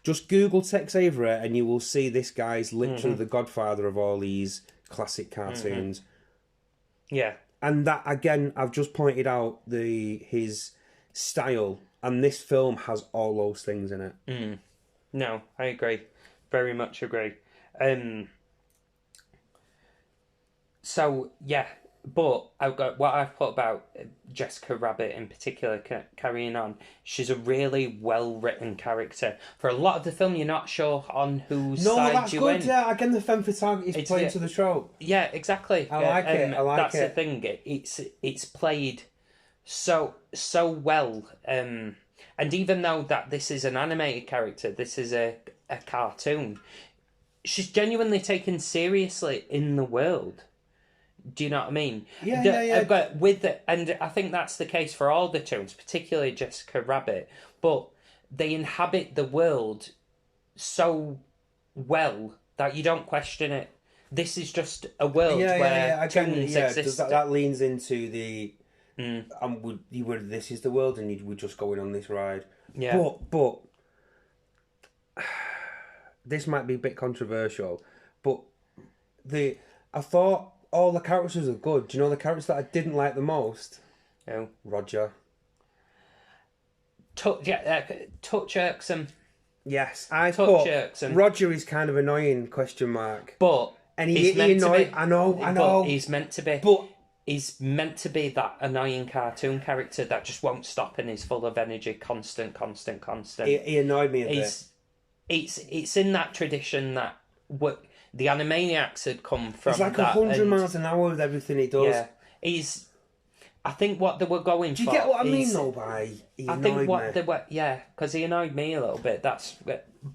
Just Google Tex Avery and you will see this guy's literally the godfather of all these classic cartoons. Yeah. And that, again, I've just pointed out his style, and this film has all those things in it. No, I agree. Very much agree. So, yeah. But I've got what I've put about Jessica Rabbit in particular, carrying on. She's a really well-written character. For a lot of the film, you're not sure on whose side you're in. No, that's good, yeah. Again, the femme fatale is playing to the trope. Yeah, exactly. I like it. That's the thing. It's played so well. And even though that this is an animated character, this is a cartoon, she's genuinely taken seriously in the world. Do you know what I mean? Yeah. But and I think that's the case for all the Toons, particularly Jessica Rabbit. But they inhabit the world so well that you don't question it. This is just a world where Toons exist. That leans into the this is the world, and we're just going on this ride. Yeah. But this might be a bit controversial, but I thought all the characters are good. Do you know the characters that I didn't like the most? Oh. Roger. Touch irksome. Yes, I Touch thought irksome. Roger is kind of annoying, question mark. But and he annoyed. I know. But he's meant to be. But he's meant to be that annoying cartoon character that just won't stop and is full of energy, constant. He annoyed me a bit. It's in that tradition that what the Animaniacs had come from. It's like 100 miles an hour with everything he does. Yeah, I think what they were going for. Do you get what I mean though? By he annoyed me. They were, because he annoyed me a little bit.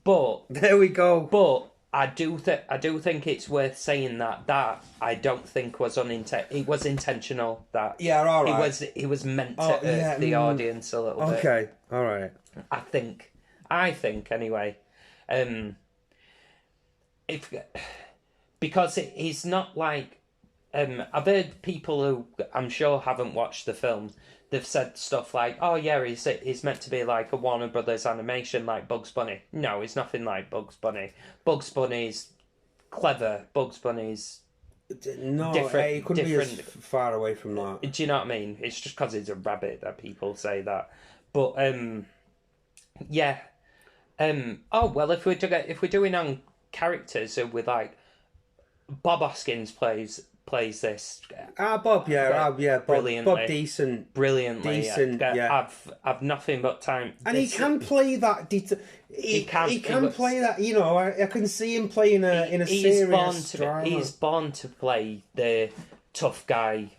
But there we go. But I do think it's worth saying that I don't think was it was intentional. That all right. He was meant to hurt the audience a little bit. Okay, all right. I think anyway. Because he's not like I've heard people who I'm sure haven't watched the film. They've said stuff like, "Oh yeah, he's meant to be like a Warner Brothers animation like Bugs Bunny." No, he's nothing like Bugs Bunny. Bugs Bunny's clever. Bugs Bunny's different. He couldn't be as far away from that. Do you know what I mean? It's just because he's a rabbit that people say that. But yeah. Oh well, if we're doing on characters with like Bob Hoskins plays this. Bob, brilliantly. Bob, brilliantly. I've nothing but time. And he can play that. He can play that. You know, I can see him playing in a serious drama. He's born to play the tough guy.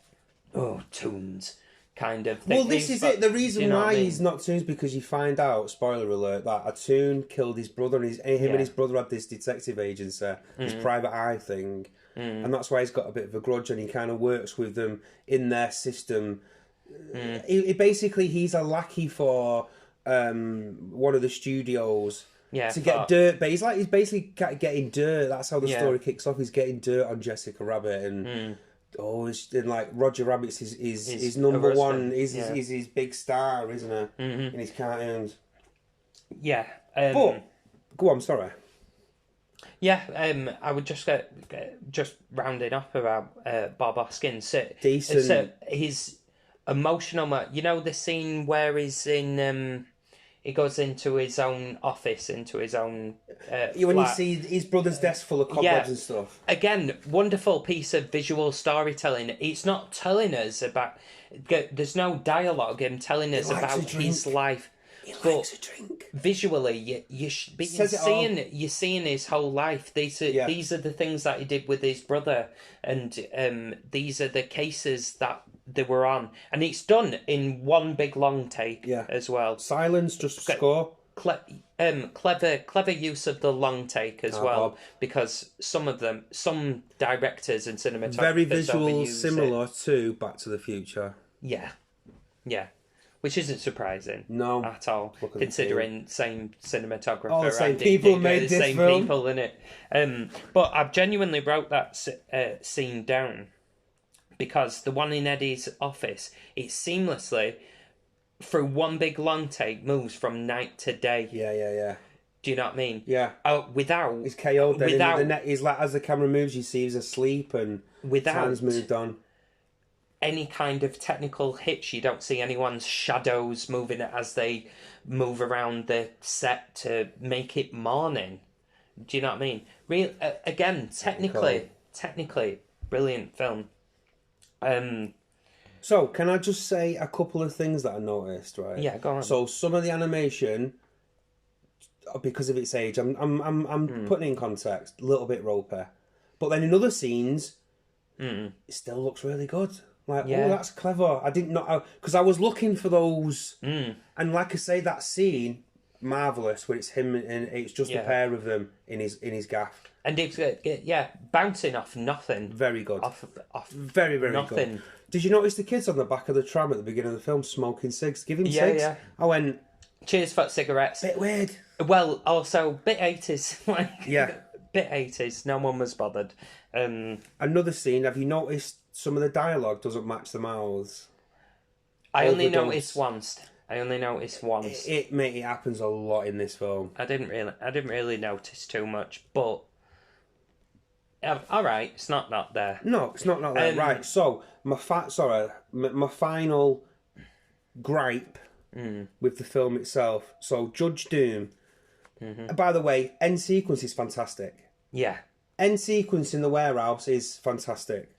Toons. Kind of thing. Well, this is it. The reason why he's not Toons is because you find out, spoiler alert, that a Toon killed his brother, and him and his brother had this detective agency, this private eye thing, and that's why he's got a bit of a grudge, and he kind of works with them in their system. He's a lackey for one of the studios to get dirt, but he's basically getting dirt. That's how the story kicks off. He's getting dirt on Jessica Rabbit and. Like Roger Rabbit's his number one. Is his big star, isn't it? In his cartoons. Yeah. But go on. Sorry. Yeah. I would just just rounding up about Bob Hoskins. Decent. His emotional. You know the scene where he's in. He goes into his own office, into his own when flat. you see his brother's desk full of cobwebs and stuff. Again, wonderful piece of visual storytelling. It's not telling us about... There's no dialogue in telling us about his life. He likes a drink. Visually, you're seeing his whole life. These are the things that he did with his brother, and these are the cases that they were on, and it's done in one big long take as well. Silence, just score. Clever use of the long take as well, Bob. Because some directors and cinematographers very visual, similar to Back to the Future. Yeah, which isn't surprising, at all, considering same cinematographer, all the same people made this same film. People in it. But I've genuinely wrote that scene down. Because the one in Eddie's office, it seamlessly, through one big long take, moves from night to day. Yeah. Do you know what I mean? Yeah. Without... He's KO'd. He's like, as the camera moves, you see he's asleep and time's moved on. Any kind of technical hitch, you don't see anyone's shadows moving as they move around the set to make it morning. Do you know what I mean? Again, technically, brilliant film. So, can I just say a couple of things that I noticed, right? Yeah, go on. So, some of the animation, because of its age, I'm putting it in context, a little bit ropey. But then in other scenes, it still looks really good. Like, oh, that's clever. I didn't know, because I was looking for those, and like I say, that scene, marvellous when it's him and it's just a pair of them in his gaff. And it's bouncing off nothing. Very good. Off very, very nothing. Good. Did you notice the kids on the back of the tram at the beginning of the film smoking cigs? Give him cigs. Yeah. I went, cheers for cigarettes. Bit weird. Well, also bit 80s. Yeah. Bit 80s. No one was bothered. Another scene. Have you noticed some of the dialogue doesn't match the mouths? I only noticed once. It happens a lot in this film. I didn't really notice too much, but all right, it's not there. No, it's not there. Right. So my final gripe with the film itself. So Judge Doom. By the way, end sequence is fantastic. Yeah. End sequence in the warehouse is fantastic.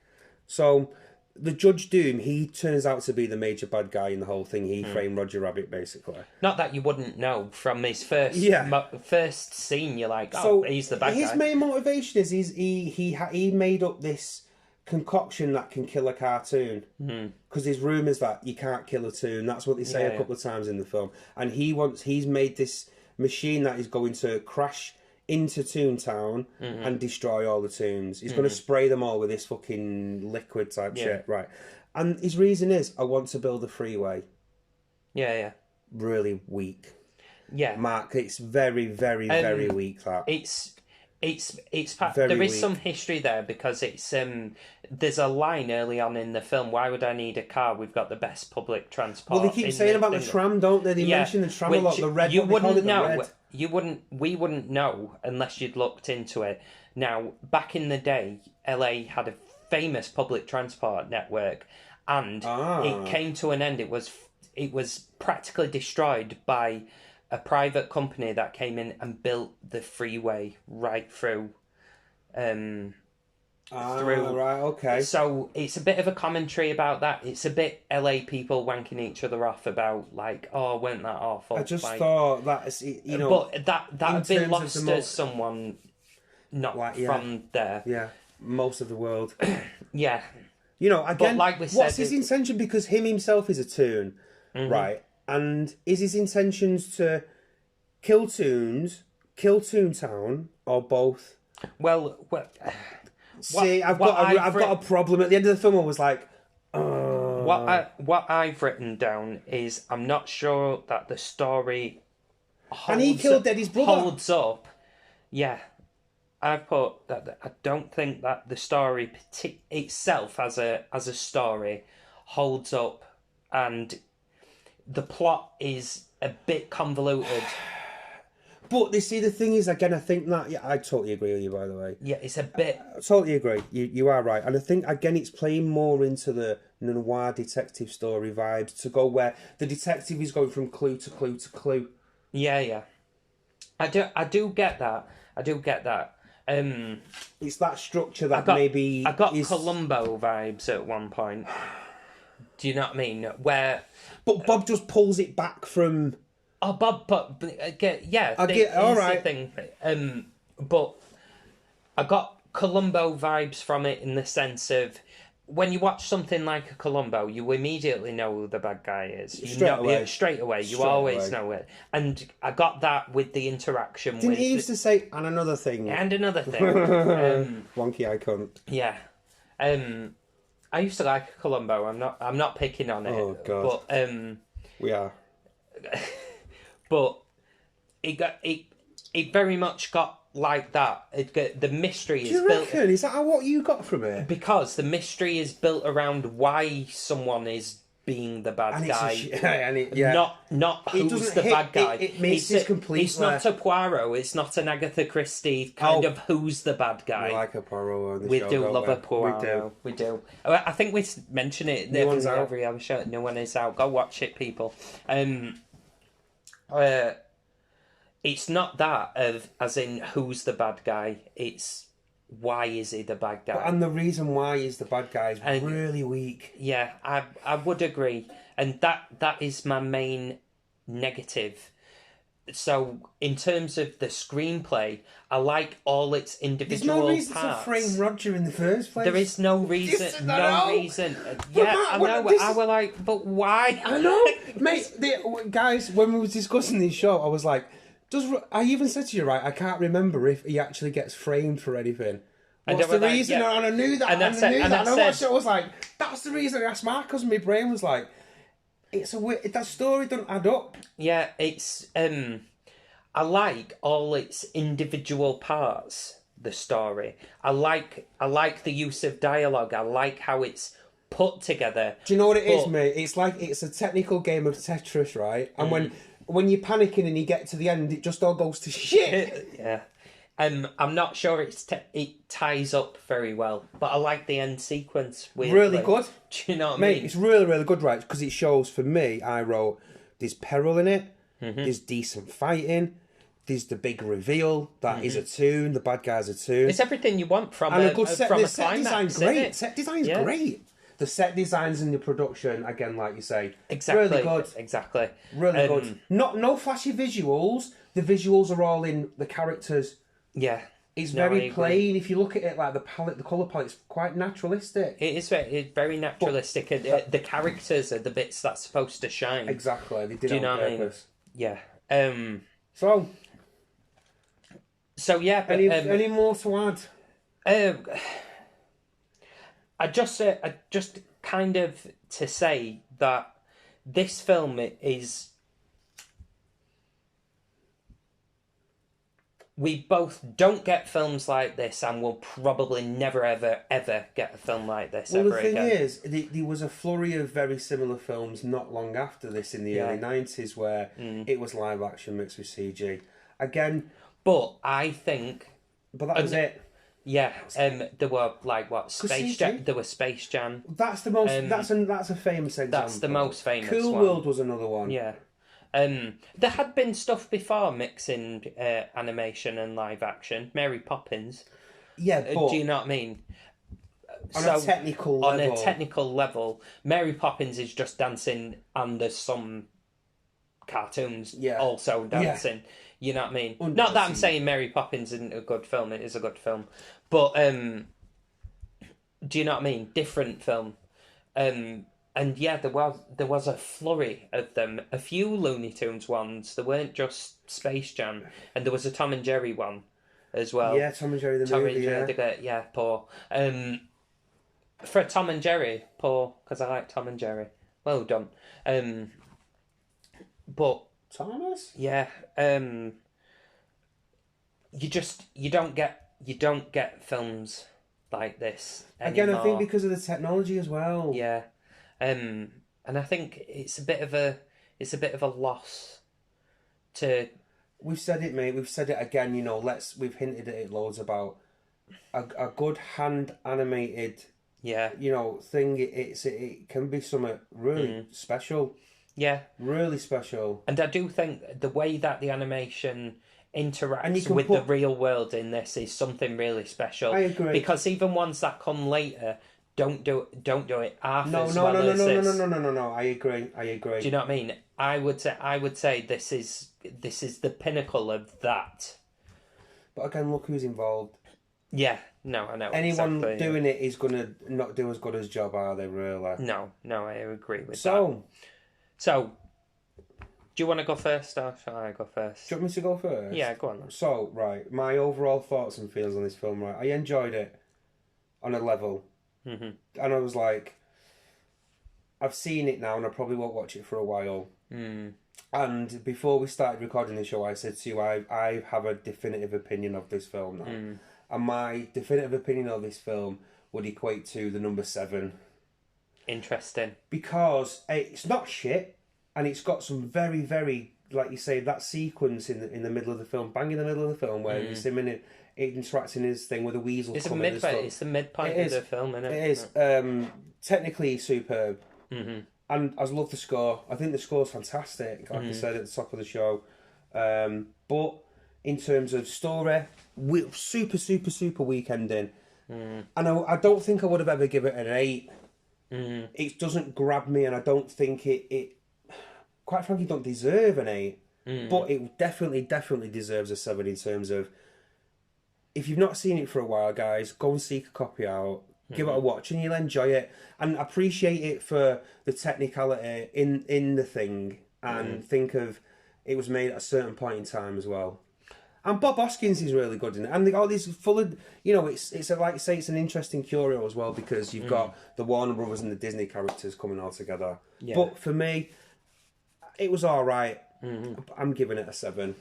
So the Judge Doom, he turns out to be the major bad guy in the whole thing. He framed Roger Rabbit, basically. Not that you wouldn't know from his first scene. You're like, he's the bad guy. His main motivation is he made up this concoction that can kill a cartoon. Because there's rumours that you can't kill a toon. That's what they say a couple of times in the film. And he's made this machine that is going to crash into Toontown and destroy all the toons. He's going to spray them all with this fucking liquid type shit, right? And his reason is, I want to build a freeway. Yeah. Really weak. Yeah, Mark, it's very, very, very weak. That there is some history there because it's there's a line early on in the film. Why would I need a car? We've got the best public transport. Well, they keep saying about the tram, don't they? They mention the tram a lot. The red. You wouldn't know. We wouldn't know unless you'd looked into it. Now, back in the day, LA had a famous public transport network, and it came to an end. It was practically destroyed by a private company that came in and built the freeway right through. Right, okay. So it's a bit of a commentary about that. It's a bit LA people wanking each other off about weren't that awful? I just thought that's but that had been lost as someone not from there. Yeah, most of the world. Yeah. Again, but like we said, what's his intention? Because him himself is a toon, right? And is his intentions to kill toons, kill Toontown, or both? Well, see, I've got a problem. At the end of the film, I was like, what I've written down is I'm not sure that the story and he killed Eddie's brother. Holds up. Yeah, I've put that. I don't think that the story itself as a story holds up, and the plot is a bit convoluted. But you see, the thing is, again, I think that I totally agree with you. By the way, yeah, it's a bit. I totally agree. You are right, and I think again, it's playing more into the noir detective story vibes to go where the detective is going from clue to clue to clue. Yeah. I do get that. It's that structure that I got Columbo vibes at one point. Do you know what I mean? But Bob just pulls it back from. Oh, Bob, yeah. All right. The thing. But I got Columbo vibes from it in the sense of when you watch something like a Columbo, you immediately know who the bad guy is. Straight away. You always know it. And I got that with the interaction. Didn't he used to say, and another thing? And another thing. Wonky icon. Yeah. I used to like Columbo. I'm not picking on it. Oh God. But we are. But it very much got like that. The mystery is built. Is that what you got from it? Because the mystery is built around why someone is being the bad guy. Not who's the bad guy. It makes it complete. It's not a Poirot. It's not an Agatha Christie kind of who's the bad guy. We like a Poirot on the we show. Do love a Poirot. We do. I think we mention it every other show. No One Is Out. Go watch it, people. It's not that as in who's the bad guy. It's why is he the bad guy? And the reason why he's the bad guy is really weak. Yeah, I would agree, and that is my main negative. So, in terms of the screenplay, I like all its There's individual no reason parts. to frame Roger in the first place. There is no reason. Yes, No reason. Yeah, Matt, I know. I was like, but why? I know, mate. Guys, when we were discussing this show, I was like, I even said to you, right? I can't remember if he actually gets framed for anything. What's the reason? Like, and I knew that. And I watched it. I was like, that's the reason I asked Mark, because my brain was like, it's a weird, that story doesn't add up. Yeah, it's. I like all its individual parts. The story. I like the use of dialogue. I like how it's put together. Do you know what it is, mate? It's like it's a technical game of Tetris, right? And when you're panicking and you get to the end, it just all goes to shit. Yeah. I'm not sure it ties up very well, but I like the end sequence. Weirdly. Really good. Do you know what I mean? Mate, it's really, really good, right? Because it shows, for me, I wrote, there's peril in it, there's decent fighting, there's the big reveal that is a choon, the bad guy's a choon. It's everything you want from a good set. From the a set climax, design's great. Set design's great. The set designs and the production, again, like you say, exactly, really good. Exactly, really good. No flashy visuals. The visuals are all in the characters. Yeah, it's very plain. If you look at it, like the colour palette's quite naturalistic. It's very naturalistic. The characters are the bits that's supposed to shine. Exactly, they did it on purpose. Yeah. So yeah. But, any more to add? I just kind of to say that this film is. We both don't get films like this, and we'll probably never, ever, ever get a film like this ever again. Well, the thing is, there was a flurry of very similar films not long after this in the early 90s where it was live action mixed with CG. Again... But I think... But that was it. Yeah, there were, like, what, Space Jam? There was Space Jam. That's the most... that's a famous example. That's the most famous Cool one. World was another one. Yeah. There had been stuff before mixing animation and live action. Mary Poppins. Yeah, but... do you know what I mean? On a technical level, Mary Poppins is just dancing, and there's some cartoons also dancing. Yeah. You know what I mean? Not that I'm saying Mary Poppins isn't a good film. It is a good film. But, do you know what I mean? Different film. And yeah, there was a flurry of them. A few Looney Tunes ones. There weren't just Space Jam. And there was a Tom and Jerry one as well. Yeah, Tom and Jerry the movie, poor. For Tom and Jerry, poor, because I like Tom and Jerry. Well done. But... Thomas? Yeah. You don't get films like this anymore. Again, I think because of the technology as well. Yeah. And I think it's a bit of a loss to... We've said it, mate. We've said it again, you know, we've hinted at it loads about a good hand animated thing. It can be something really special. Yeah. Really special. And I do think the way that the animation interacts with the real world in this is something really special. I agree. Because even ones that come later don't do it half as well as this. No. I agree. Do you know what I mean? I would say this is the pinnacle of that. But again, look who's involved. Yeah, no, I know. Anyone doing it is gonna not do as good as job, are they? Really? No, I agree with that. So, do you want to go first, or shall I go first? Do you want me to go first? Yeah, go on then. So, right, my overall thoughts and feels on this film, right? I enjoyed it on a level. Mm-hmm. And I was like, I've seen it now and I probably won't watch it for a while. Mm. And before we started recording the show, I said to you, I have a definitive opinion of this film now. Mm. And my definitive opinion of this film would equate to the number 7. Interesting. Because it's not shit, and it's got some very, very, like you say, that sequence in the middle of the film, bang in the middle of the film, where you see him interacting his thing with the weasel. It's the midpoint of the film, isn't it? It is. Technically superb. Mm-hmm. And I love the score. I think the score's fantastic, like I said at the top of the show. But in terms of story, super, super, super weak ending. And I don't think I would have ever given it an 8. It doesn't grab me, and I don't think it quite frankly don't deserve an 8. but it definitely deserves a 7 in terms of, if you've not seen it for a while, guys, go and seek a copy out, give it a watch, and you'll enjoy it and appreciate it for the technicality in the thing, and think of it was made at a certain point in time as well. And Bob Hoskins is really good in it, and all these full of, you know, it's like I say, it's an interesting curio as well, because you've got the Warner Brothers and the Disney characters coming all together. Yeah. But for me, it was all right. I'm giving it a 7.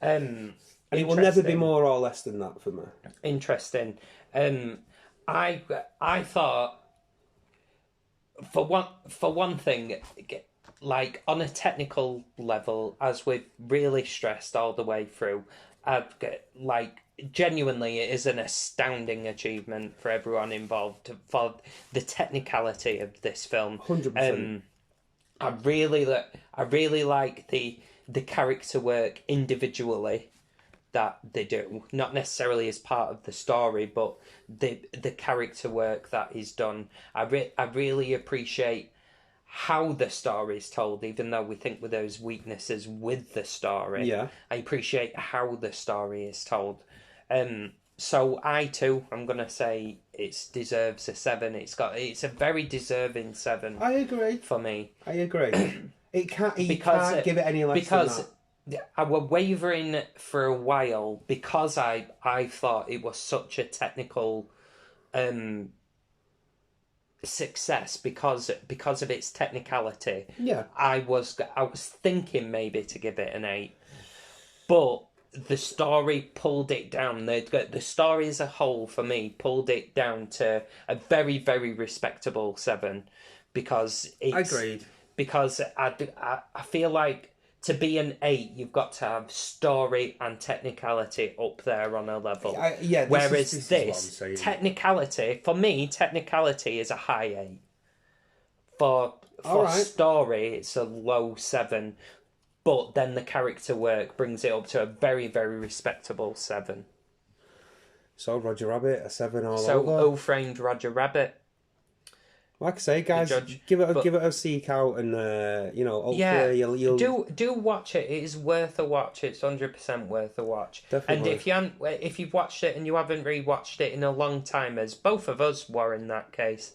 And it will never be more or less than that for me. Interesting. I thought, for one thing, like on a technical level, as we've really stressed all the way through, like genuinely, it is an astounding achievement for everyone involved for the technicality of this film. 100%. I really like the character work individually that they do, not necessarily as part of the story, but the character work that is done. I really appreciate how the story is told, even though we think with those weaknesses with the story. Yeah, I appreciate how the story is told. So I too, I'm gonna say it deserves a 7. It's a very deserving 7. I agree. For me, I agree. You can't give it any less than that. I was wavering for a while because I thought it was such a technical success because of its technicality. Yeah, I was thinking maybe to give it an 8, but the story pulled it down. The story as a whole for me pulled it down to a very, very respectable 7, because it's, agreed. Because I feel like to be an 8, you've got to have story and technicality up there on a level. Whereas this technicality, for me, technicality is a high 8. For story, it's a low 7. But then the character work brings it up to a very, very respectable 7. So Roger Rabbit, a 7 all over. So O Framed Roger Rabbit. Like I say, guys, give it a seek out, and hopefully you'll do watch it. It is worth a watch. It's 100% worth a watch. Definitely. And if you've watched it and you haven't rewatched it in a long time, as both of us were in that case,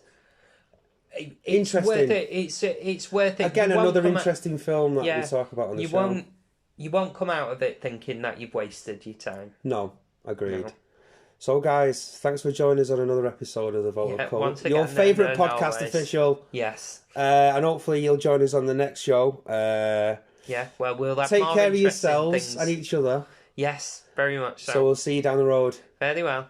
it's worth it. It's worth it. Again, another interesting film that we talk about on the show. You won't come out of it thinking that you've wasted your time. No, agreed. No. So, guys, thanks for joining us on another episode of The Vote of Cult. Your favourite podcast always. Official. Yes. And hopefully you'll join us on the next show. Well, we'll have take more care of yourselves and each other. Yes, very much so. So we'll see you down the road. Very well.